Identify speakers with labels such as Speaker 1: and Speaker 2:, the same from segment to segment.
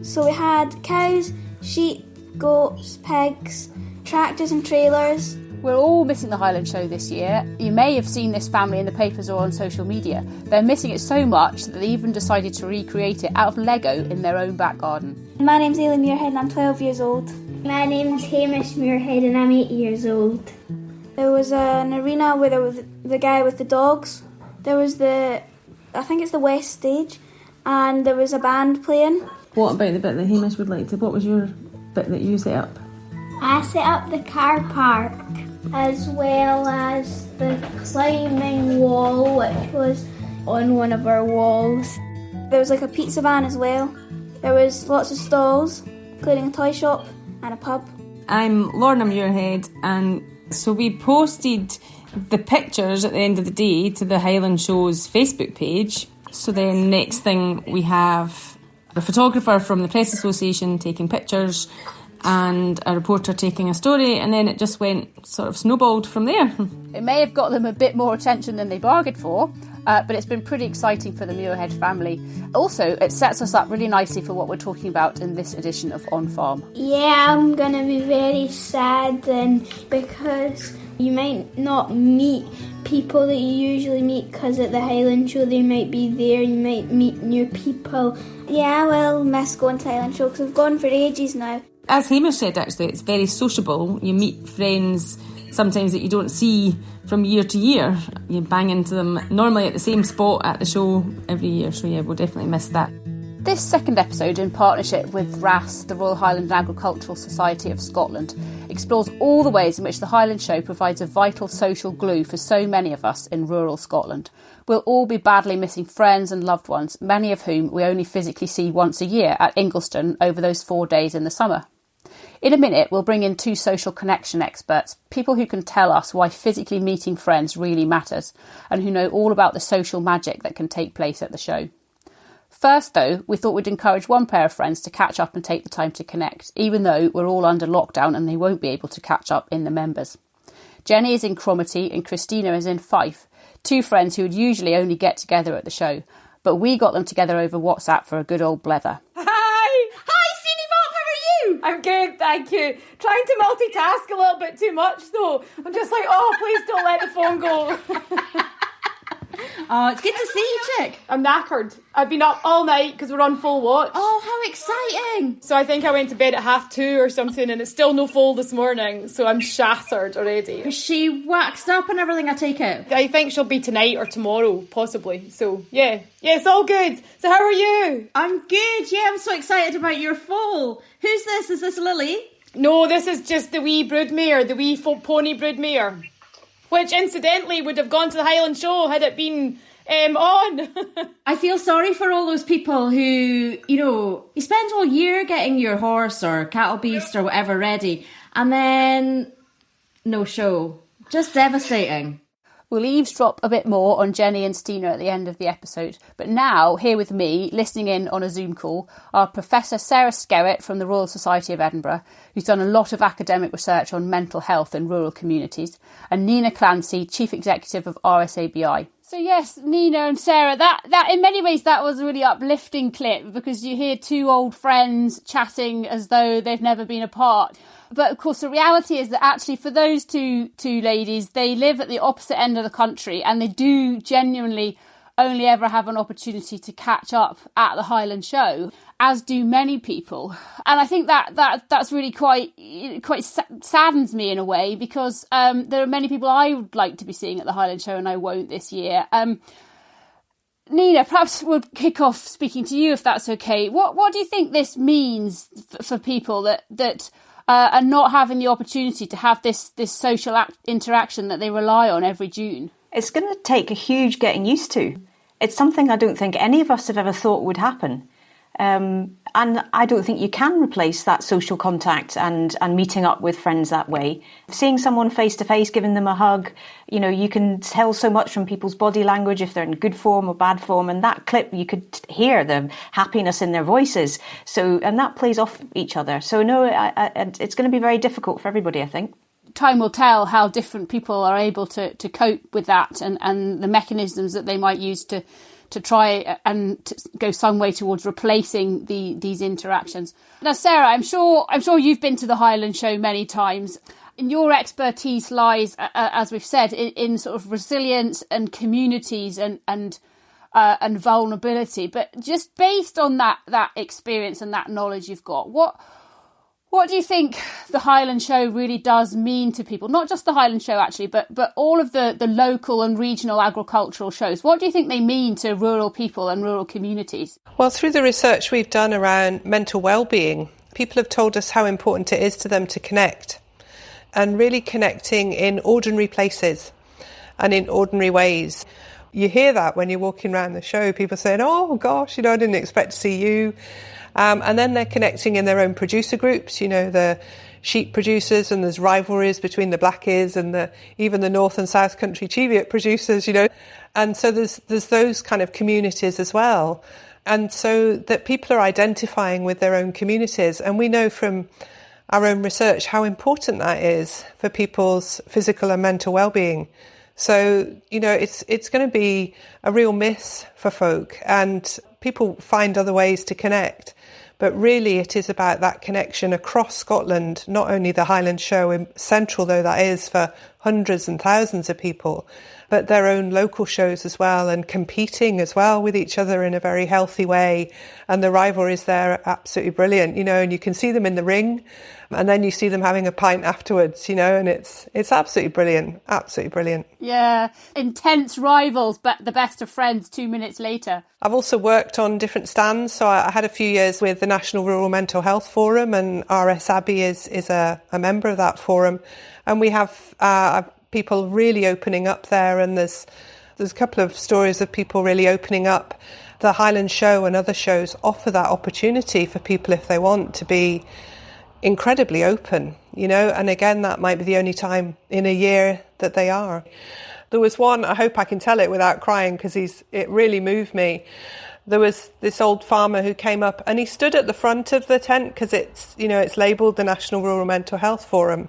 Speaker 1: So we had cows, sheep, goats, pigs, tractors and trailers.
Speaker 2: We're all missing the Highland Show this year. You may have seen this family in the papers or on social media. They're missing it so much that they even decided to recreate it out of Lego in their own back garden.
Speaker 1: My name's Aileen Muirhead and I'm 12 years old.
Speaker 3: My name's Hamish Muirhead and I'm 8 years old.
Speaker 1: There was an arena where there was the guy with the dogs. There was I think it's the West Stage, and there was a band playing.
Speaker 4: What about the bit that Hamish would like to... What was your bit that you set up?
Speaker 3: I set up the car park, as well as the climbing wall, which was on one of our walls.
Speaker 1: There was like a pizza van as well. There was lots of stalls, including a toy shop and a pub.
Speaker 4: I'm Lorna Muirhead, and so we posted the pictures at the end of the day to the Highland Show's Facebook page. So then next thing we have a photographer from the Press Association taking pictures and a reporter taking a story, and then it just went sort of snowballed from there.
Speaker 2: It may have got them a bit more attention than they bargained for, but it's been pretty exciting for the Muirhead family. Also, it sets us up really nicely for what we're talking about in this edition of OnFARM.
Speaker 3: Yeah, I'm going to be very sad then, because you might not meet people that you usually meet, because at the Highland Show they might be there, you might meet new people.
Speaker 1: Yeah, I will miss going to the Highland Show because we've gone for ages now.
Speaker 4: As Hamish said, actually, it's very sociable. You meet friends sometimes that you don't see from year to year. You bang into them normally at the same spot at the show every year. So yeah, we'll definitely miss that.
Speaker 2: This second episode, in partnership with RHASS, the Royal Highland Agricultural Society of Scotland, explores all the ways in which the Highland Show provides a vital social glue for so many of us in rural Scotland. We'll all be badly missing friends and loved ones, many of whom we only physically see once a year at Ingliston over those 4 days in the summer. In a minute, we'll bring in 2 social connection experts, people who can tell us why physically meeting friends really matters, and who know all about the social magic that can take place at the show. First, though, we thought we'd encourage one pair of friends to catch up and take the time to connect, even though we're all under lockdown and they won't be able to catch up in the members. Jenny is in Cromarty and Christina is in Fife, 2 friends who would usually only get together at the show, but we got them together over WhatsApp for a good old blether.
Speaker 4: I'm good, thank you. Trying to multitask a little bit too much, though. I'm just like, oh, please don't let the phone go.
Speaker 5: Oh, it's good to see you, chick.
Speaker 4: I'm knackered. I've been up all night because we're on full watch.
Speaker 5: Oh, how exciting.
Speaker 4: So I think I went to bed at 2:30 or something, and it's still no full this morning, so I'm shattered already.
Speaker 5: Is she waxed up and everything, I take it?
Speaker 4: I think she'll be tonight or tomorrow, possibly. So, yeah, it's all good. So how are you?
Speaker 5: I'm good, yeah, I'm so excited about your foal. Who's this? Is this Lily?
Speaker 4: No, this is just the wee broodmare, the wee pony broodmare, which incidentally would have gone to the Highland Show had it been on.
Speaker 5: I feel sorry for all those people who, you spend all year getting your horse or cattle beast or whatever ready, and then no show. Just devastating.
Speaker 2: We'll eavesdrop a bit more on Jenny and Stina at the end of the episode. But now, here with me, listening in on a Zoom call, are Professor Sarah Skerratt from the Royal Society of Edinburgh, who's done a lot of academic research on mental health in rural communities, and Nina Clancy, Chief Executive of RSABI. So yes, Nina and Sarah, that in many ways that was a really uplifting clip, because you hear 2 old friends chatting as though they've never been apart. But of course, the reality is that actually for those two ladies, they live at the opposite end of the country, and they do genuinely only ever have an opportunity to catch up at the Highland Show, as do many people. And I think that's really quite saddens me in a way, because there are many people I would like to be seeing at the Highland Show and I won't this year. Nina, perhaps we'll kick off speaking to you, if that's okay. What do you think this means for people that are not having the opportunity to have this social interaction that they rely on every June?
Speaker 6: It's going to take a huge getting used to. It's something I don't think any of us have ever thought would happen. And I don't think you can replace that social contact and meeting up with friends that way. Seeing someone face to face, giving them a hug, you can tell so much from people's body language if they're in good form or bad form. And that clip, you could hear the happiness in their voices. And that plays off each other. So no, it's going to be very difficult for everybody, I think.
Speaker 2: Time will tell how different people are able to cope with that and the mechanisms that they might use to to try and to go some way towards replacing these interactions. Now, Sarah, I'm sure you've been to the Highland Show many times. And your expertise lies, as we've said, in sort of resilience and communities and vulnerability. But just based on that experience and that knowledge you've got, what do you think the Highland Show really does mean to people? Not just the Highland Show, actually, but all of the local and regional agricultural shows. What do you think they mean to rural people and rural communities?
Speaker 7: Well, through the research we've done around mental well-being, people have told us how important it is to them to connect, and really connecting in ordinary places and in ordinary ways. You hear that when you're walking around the show, people saying, oh gosh, I didn't expect to see you. And then they're connecting in their own producer groups, the sheep producers, and there's rivalries between the Blackies and even the North and South Country Cheviot producers, And so there's those kind of communities as well. And so that people are identifying with their own communities. And we know from our own research how important that is for people's physical and mental well-being. So, it's going to be a real miss for folk, and people find other ways to connect. But really it is about that connection across Scotland, not only the Highland Show, central though that is for hundreds and thousands of people, but their own local shows as well, and competing as well with each other in a very healthy way. And the rivalries there are absolutely brilliant, and you can see them in the ring, and then you see them having a pint afterwards, and it's absolutely brilliant, absolutely brilliant.
Speaker 2: Yeah, intense rivals, but the best of friends 2 minutes later.
Speaker 7: I've also worked on different stands, so I had a few years with the National Rural Mental Health Forum, and RSABI is a member of that forum, and we have people really opening up there, and there's a couple of stories of people really opening up. The Highland Show and other shows offer that opportunity for people, if they want, to be incredibly open, and again, that might be the only time in a year that they are. There was one, I hope I can tell it without crying because it really moved me. There was this old farmer who came up and he stood at the front of the tent because it's labelled the National Rural Mental Health Forum.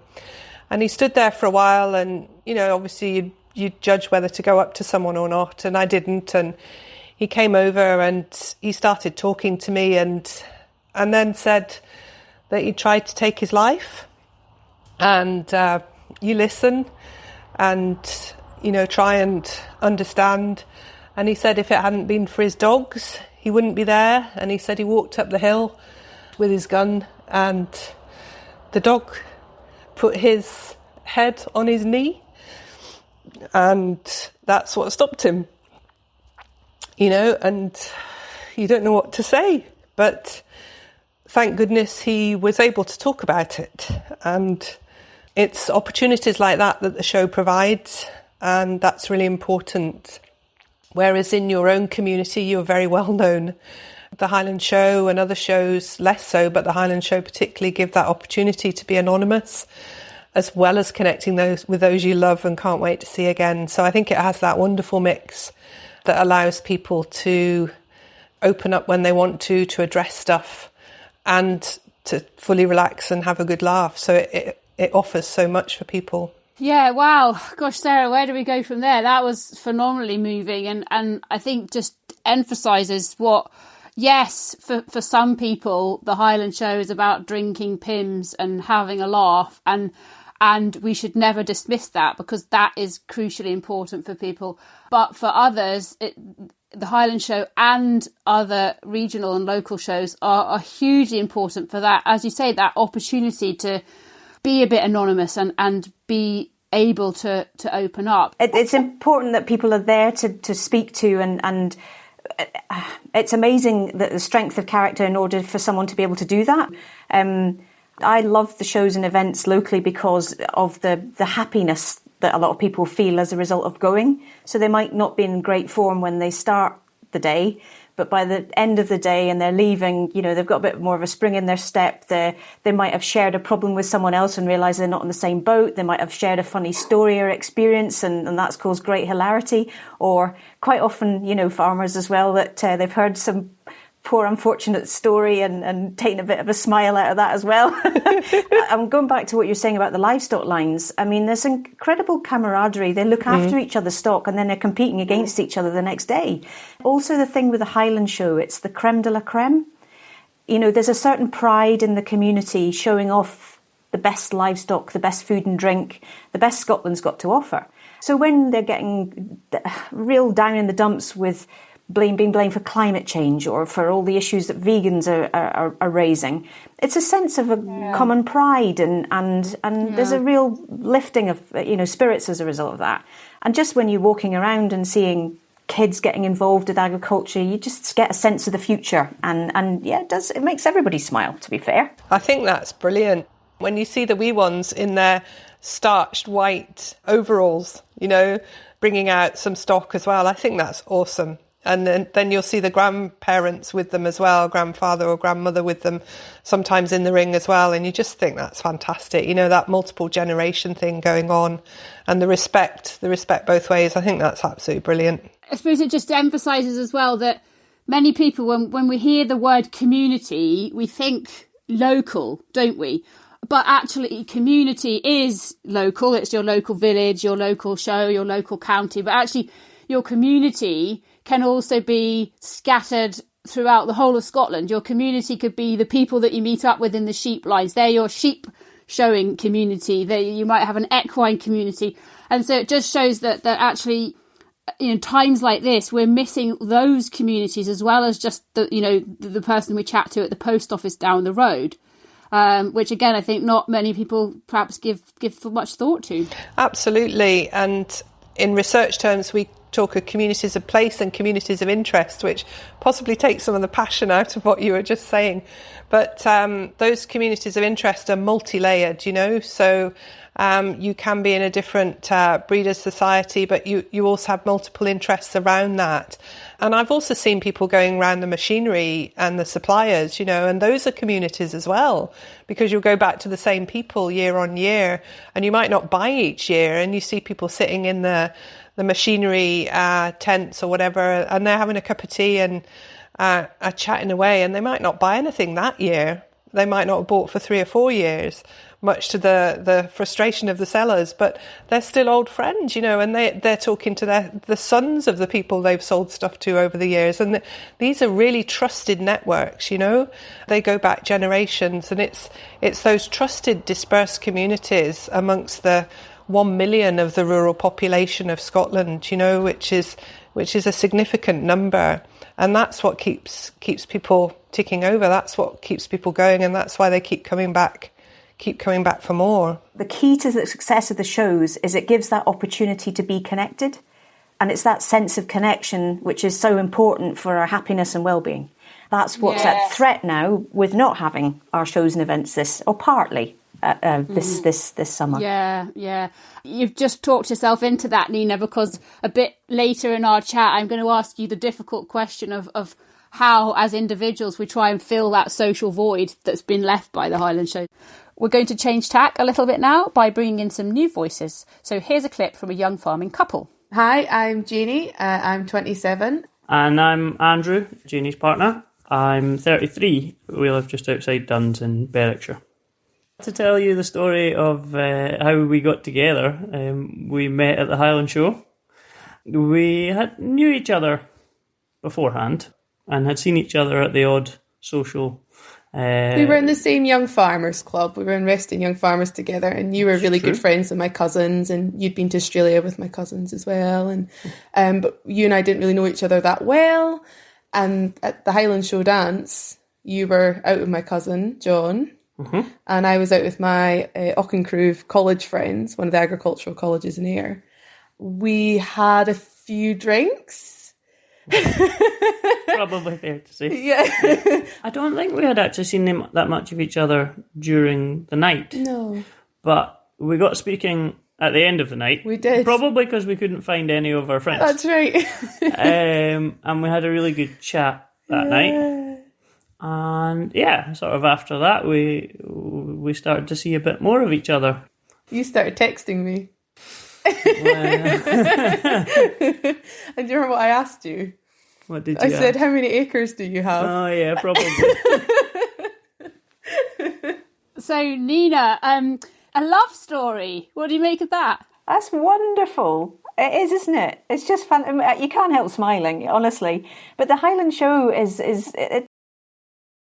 Speaker 7: And he stood there for a while, and, obviously you'd judge whether to go up to someone or not, and I didn't. And he came over and he started talking to me and then said that he tried to take his life. And you listen and, try and understand. And he said if it hadn't been for his dogs, he wouldn't be there. And he said he walked up the hill with his gun, and the dog put his head on his knee, and that's what stopped him. And you don't know what to say, but thank goodness he was able to talk about it. And it's opportunities like that the show provides, and that's really important. Whereas in your own community, you're very well known. The Highland Show and other shows less so, but the Highland Show particularly give that opportunity to be anonymous, as well as connecting with those you love and can't wait to see again. So I think it has that wonderful mix that allows people to open up when they want to address stuff, and to fully relax and have a good laugh. So it offers so much for people.
Speaker 2: Yeah, wow. Gosh, Sarah, where do we go from there? That was phenomenally moving, and I think just emphasises what, yes, for some people, the Highland Show is about drinking Pimm's and having a laugh, and we should never dismiss that, because that is crucially important for people. But for others, the Highland Show and other regional and local shows are hugely important for that, as you say, that opportunity to be a bit anonymous and be able to open up.
Speaker 6: It's important that people are there to speak to, and it's amazing that the strength of character in order for someone to be able to do that. I love the shows and events locally because of the happiness that a lot of people feel as a result of going. So they might not be in great form when they start the day, but by the end of the day and they're leaving, they've got a bit more of a spring in their step. They might have shared a problem with someone else and realise they're not in the same boat. They might have shared a funny story or experience, and that's caused great hilarity. Or quite often, farmers as well, that they've heard some poor unfortunate story and taking a bit of a smile out of that as well. I'm going back to what you're saying about the livestock lines. I mean, there's incredible camaraderie. They look after each other's stock and then they're competing against each other the next day. Also, the thing with the Highland Show, it's the creme de la creme. You know, there's a certain pride in the community showing off the best livestock, the best food and drink, the best Scotland's got to offer. So when they're getting real down in the dumps with being blamed for climate change or for all the issues that vegans are raising, it's a sense of a common pride and there's a real lifting of spirits as a result of that. And just when you're walking around and seeing kids getting involved with agriculture, you just get a sense of the future and it makes everybody smile, to be fair.
Speaker 7: I think that's brilliant. When you see the wee ones in their starched white overalls, bringing out some stock as well, I think that's awesome. And then you'll see the grandparents with them as well, grandfather or grandmother with them, sometimes in the ring as well. And you just think that's fantastic. That multiple generation thing going on and the respect both ways. I think that's absolutely brilliant.
Speaker 2: I suppose it just emphasises as well that many people, when we hear the word community, we think local, don't we? But actually, community is local. It's your local village, your local show, your local county. But actually, your community can also be scattered throughout the whole of Scotland. Your community could be the people that you meet up with in the sheep lines. They're your sheep showing community. You might have an equine community. And so it just shows that actually, times like this, we're missing those communities as well as just the person we chat to at the post office down the road. Which again, I think not many people perhaps give much thought to. Absolutely.
Speaker 7: And in research terms, we talk of communities of place and communities of interest, which possibly takes some of the passion out of what you were just saying. But those communities of interest are multi-layered, so you can be in a different breeders' society, but you also have multiple interests around that. And I've also seen people going around the machinery and the suppliers, and those are communities as well, because you'll go back to the same people year on year, and you might not buy each year, and you see people sitting in the machinery tents or whatever, and they're having a cup of tea and are chatting away, and they might not buy anything that year. They might not have bought for 3 or 4 years, much to the frustration of the sellers, but they're still old friends, and they're talking to the sons of the people they've sold stuff to over the years. And these are really trusted networks, They go back generations, and it's those trusted dispersed communities amongst the 1 million of the rural population of Scotland, which is a significant number. And that's what keeps people ticking over. That's what keeps people going, and that's why they keep coming back for more.
Speaker 6: The key to the success of the shows is it gives that opportunity to be connected, and it's that sense of connection which is so important for our happiness and well-being. That's what's at threat now with not having our shows and events this summer.
Speaker 2: Yeah. You've just talked yourself into that, Nina, because a bit later in our chat, I'm going to ask you the difficult question of how, as individuals, we try and fill that social void that's been left by the Highland Show. We're going to change tack a little bit now by bringing in some new voices. So here's a clip from a young farming couple.
Speaker 8: Hi, I'm Jeannie. I'm 27.
Speaker 9: And I'm Andrew, Jeannie's partner. I'm 33. We live just outside Duns in Berwickshire. To tell you the story of how we got together, we met at the Highland Show. We knew each other beforehand and had seen each other at the odd social...
Speaker 8: we were in the same Young Farmers Club. We were in Resting Young Farmers together, and you were really good friends with my cousins, and you'd been to Australia with my cousins as well. And but you and I didn't really know each other that well. And at the Highland Show dance, you were out with my cousin, John. Mm-hmm. And I was out with my Auchincrew college friends, one of the agricultural colleges in Ayr. We had a few drinks.
Speaker 9: Probably fair to say.
Speaker 8: Yeah.
Speaker 9: I don't think we had actually seen that much of each other during the night.
Speaker 8: No.
Speaker 9: But we got speaking at the end of the night.
Speaker 8: We did.
Speaker 9: Probably because we couldn't find any of our friends.
Speaker 8: That's right.
Speaker 9: And we had a really good chat that night. And sort of after that, we started to see a bit more of each other.
Speaker 8: You started texting me. And do you remember what I asked you?
Speaker 9: What did you
Speaker 8: I said, how many acres do you have?
Speaker 9: Oh, yeah, probably.
Speaker 2: So, Nina, a love story. What do you make of that?
Speaker 6: That's wonderful. It is, isn't it? It's just fun. You can't help smiling, honestly. But the Highland Show is